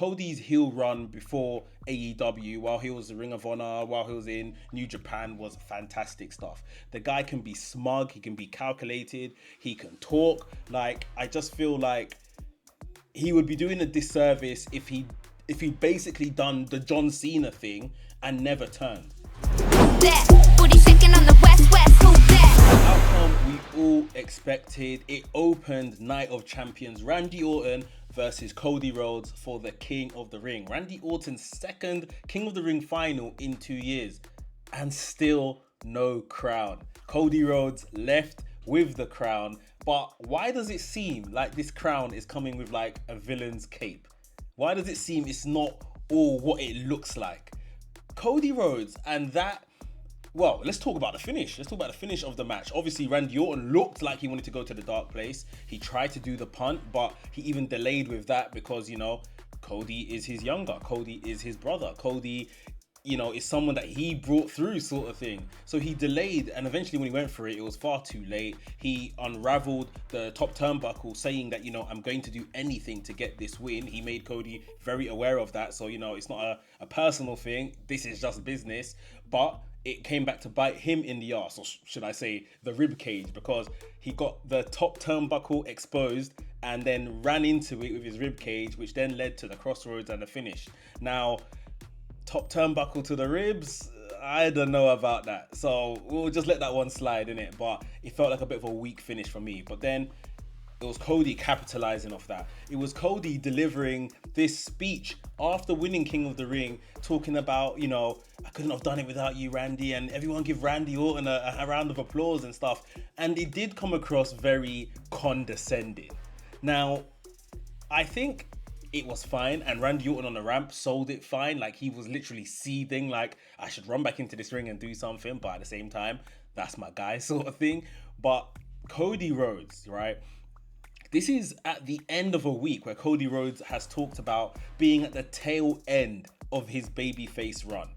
Cody's heel run before AEW, while he was the Ring of Honor, while he was in New Japan, was fantastic stuff. The guy can be smug, he can be calculated, he can talk. Like, I just feel like he would be doing a disservice if he basically done the John Cena thing and never turned. Outcome we all expected. It opened Night of Champions. Randy Orton versus Cody Rhodes for the King of the Ring. Randy Orton's second King of the Ring final in 2 years, and still no crown. Cody Rhodes left with the crown, but why does it seem like this crown is coming with like a villain's cape? Why does it seem it's not all what it looks like? Cody Rhodes and that, well, let's talk about the finish. Let's talk about the finish of the match. Obviously, Randy Orton looked like he wanted to go to the dark place. He tried to do the punt, but he even delayed with that because, you know, Cody is his younger. Cody is his brother. Cody, you know, is someone that he brought through, sort of thing. So he delayed, and eventually when he went for it, it was far too late. He unraveled the top turnbuckle, saying that, you know, I'm going to do anything to get this win. He made Cody very aware of that. So, you know, it's not a personal thing. This is just business. But it came back to bite him in the arse, or should I say the rib cage, because he got the top turnbuckle exposed and then ran into it with his rib cage, which then led to the crossroads and the finish. Now, top turnbuckle to the ribs, I don't know about that. So we'll just let that one slide, innit? But it felt like a bit of a weak finish for me. But then it was Cody capitalizing off that. It was Cody delivering this speech after winning King of the Ring, talking about, you know, I couldn't have done it without you, Randy, and everyone give Randy Orton a round of applause and stuff. And it did come across very condescending. Now, I think it was fine, and Randy Orton on the ramp sold it fine. Like, he was literally seething, like, I should run back into this ring and do something, but at the same time, that's my guy, sort of thing. But Cody Rhodes, right? This is at the end of a week where Cody Rhodes has talked about being at the tail end of his babyface run.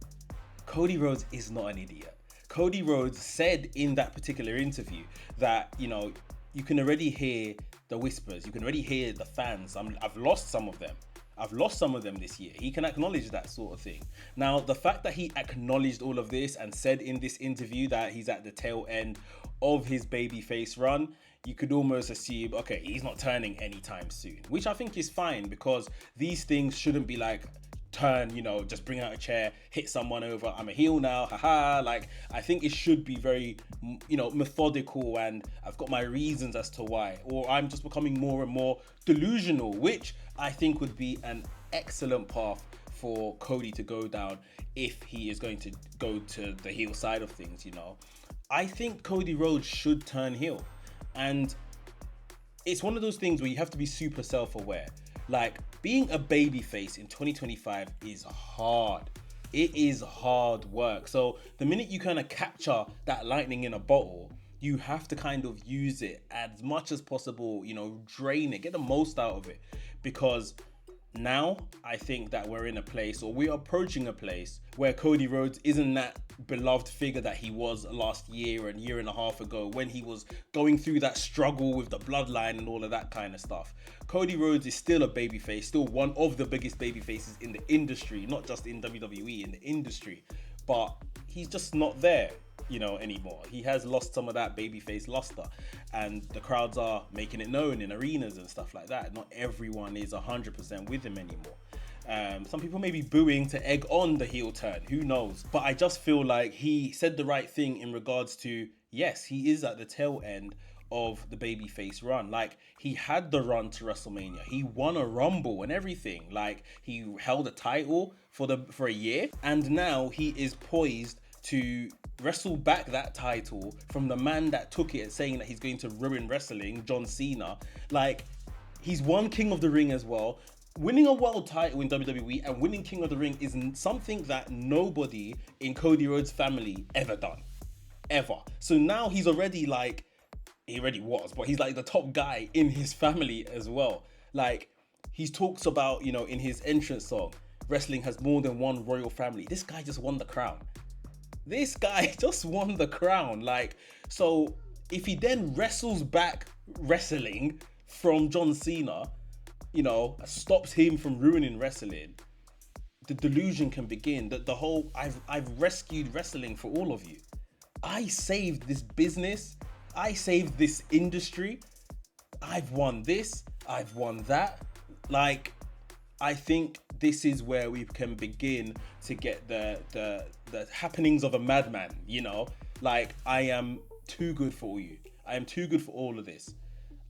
Cody Rhodes is not an idiot. Cody Rhodes said in that particular interview that, you know, you can already hear the whispers. You can already hear the fans. I've lost some of them. I've lost some of them this year. He can acknowledge that sort of thing. Now, the fact that he acknowledged all of this and said in this interview that he's at the tail end of his babyface run, you could almost assume, okay, he's not turning anytime soon, which I think is fine, because these things shouldn't be like, turn, you know, just bring out a chair, hit someone over, I'm a heel now, haha. Like, I think it should be very, you know, methodical, and I've got my reasons as to why, or I'm just becoming more and more delusional, which I think would be an excellent path for Cody to go down if he is going to go to the heel side of things, you know. I think Cody Rhodes should turn heel, and it's one of those things where you have to be super self-aware. Like, being a babyface in 2025 is hard. It is hard work. So the minute you kind of capture that lightning in a bottle, you have to kind of use it as much as possible, you know, drain it, get the most out of it. Because now I think that we're in a place, or we're approaching a place, where Cody Rhodes isn't that beloved figure that he was last year and year and a half ago, when he was going through that struggle with the bloodline and all of that kind of stuff. Cody Rhodes is still a babyface, still one of the biggest babyfaces in the industry, not just in WWE, in the industry. But he's just not there, you know, anymore. He has lost some of that babyface luster, and the crowds are making it known in arenas and stuff like that. Not everyone is 100% with him anymore. Some people may be booing to egg on the heel turn, who knows? But I just feel like he said the right thing in regards to, yes, he is at the tail end of the babyface run. Like, he had the run to WrestleMania. He won a Rumble and everything. Like, he held a title for a year, and now he is poised to wrestle back that title from the man that took it, saying that he's going to ruin wrestling, John Cena. Like, he's won King of the Ring as well. Winning a world title in WWE and winning King of the Ring is something that nobody in Cody Rhodes' family ever done. Ever. So now he's already like, he already was, but he's like the top guy in his family as well. Like, he talks about, you know, in his entrance song, wrestling has more than one royal family. This guy just won the crown. This guy just won the crown. Like, so if he then wrestles back wrestling from John Cena, stops him from ruining wrestling, the delusion can begin. The whole I've rescued wrestling for all of you. I saved this business. I saved this industry. I've won this. I've won that. Like, I think this is where we can begin to get the happenings of a madman. Like, I am too good for you. I am too good for all of this.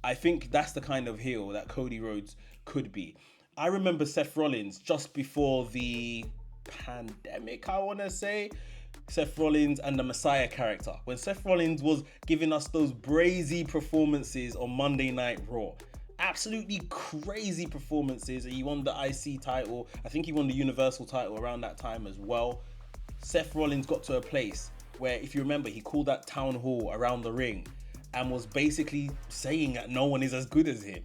I think that's the kind of heel that Cody Rhodes could be. I remember Seth Rollins just before the pandemic, I want to say. Seth Rollins and the Messiah character. When Seth Rollins was giving us those brazy performances on Monday Night Raw. Absolutely crazy performances. He won the IC title. I think he won the Universal title around that time as well. Seth Rollins got to a place where, if you remember, he called that town hall around the ring and was basically saying that no one is as good as him.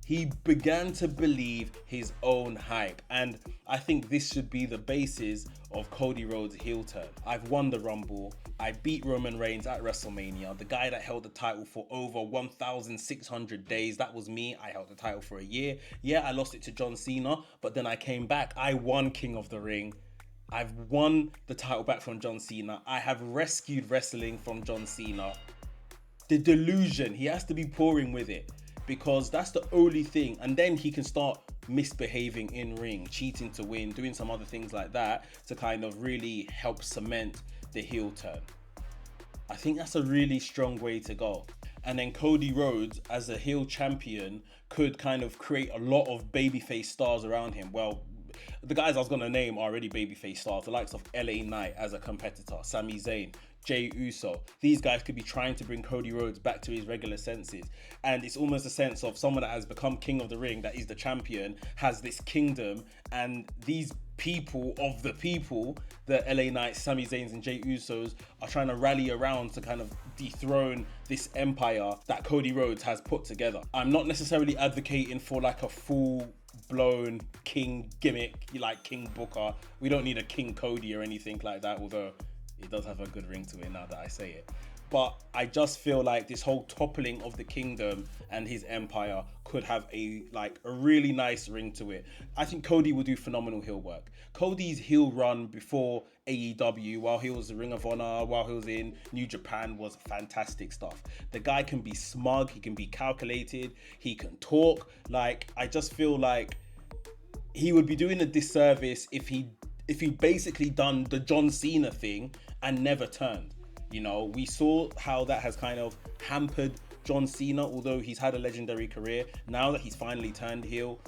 He began to believe his own hype, and I think this should be the basis of Cody Rhodes' heel turn. I've won the Rumble. I beat Roman Reigns at WrestleMania, the guy that held the title for over 1,600 days. That was me. I held the title for a year. Yeah, I lost it to John Cena, but then I came back. I won King of the Ring. I've won the title back from John Cena. I have rescued wrestling from John Cena. The delusion, he has to be pouring with it, because that's the only thing. And then he can start misbehaving in ring, cheating to win, doing some other things like that to kind of really help cement the heel turn. I think that's a really strong way to go. And then Cody Rhodes as a heel champion could kind of create a lot of babyface stars around him. Well, the guys I was going to name are already babyface stars, the likes of LA Knight as a competitor, Sami Zayn, Jey Uso. These guys could be trying to bring Cody Rhodes back to his regular senses. And it's almost a sense of someone that has become King of the Ring, that is the champion, has this kingdom, and these people of the people, the LA Knights, Sami Zayns and Jey Usos, are trying to rally around to kind of dethrone this empire that Cody Rhodes has put together. I'm not necessarily advocating for like a full-blown King gimmick, like King Booker. We don't need a King Cody or anything like that, although it does have a good ring to it now that I say it. But I just feel like this whole toppling of the kingdom and his empire could have a really nice ring to it. I think Cody will do phenomenal heel work. Cody's heel run before AEW, while he was in Ring of Honor, while he was in New Japan, was fantastic stuff. The guy can be smug, he can be calculated, he can talk. I just feel like he would be doing a disservice if he basically done the John Cena thing and never turned. We saw how that has kind of hampered John Cena, although he's had a legendary career. Now that he's finally turned heel,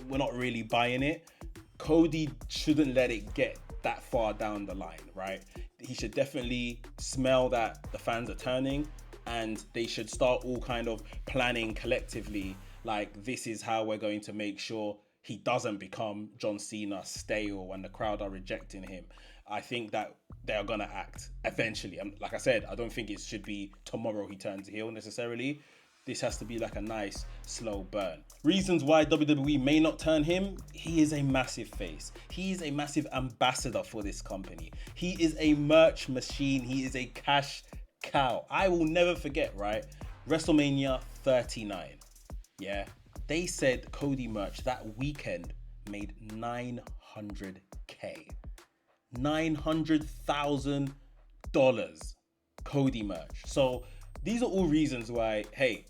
we're not really buying it. Cody shouldn't let it get that far down the line, right? He should definitely smell that the fans are turning, and they should start all kind of planning collectively, like, this is how we're going to make sure he doesn't become John Cena stale when the crowd are rejecting him. I think that they are going to act eventually. Like I said, I don't think it should be tomorrow he turns heel necessarily. This has to be like a nice slow burn. Reasons why WWE may not turn him: he is a massive face. He is a massive ambassador for this company. He is a merch machine. He is a cash cow. I will never forget, right? WrestleMania 39. Yeah. They said Cody merch that weekend made $900K. $900,000 Cody merch. So these are all reasons why, hey,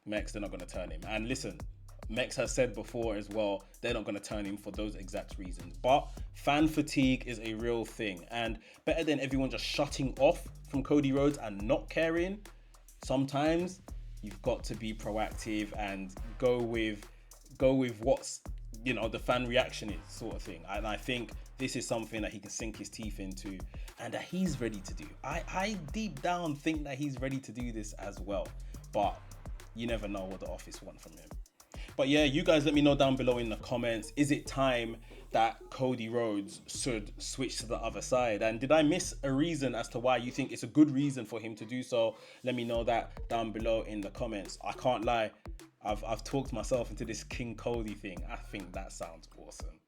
Mex, they're not going to turn him. And listen, Mex has said before as well, they're not going to turn him for those exact reasons. But fan fatigue is a real thing. And better than everyone just shutting off from Cody Rhodes and not caring, sometimes you've got to be proactive and go with what's, the fan reaction is, sort of thing. And I think this is something that he can sink his teeth into and that he's ready to do. I deep down think that he's ready to do this as well. But you never know what the office want from him. But yeah, you guys let me know down below in the comments. Is it time that Cody Rhodes should switch to the other side? And did I miss a reason as to why you think it's a good reason for him to do so? Let me know that down below in the comments. I can't lie, I've talked myself into this King Cody thing. I think that sounds awesome.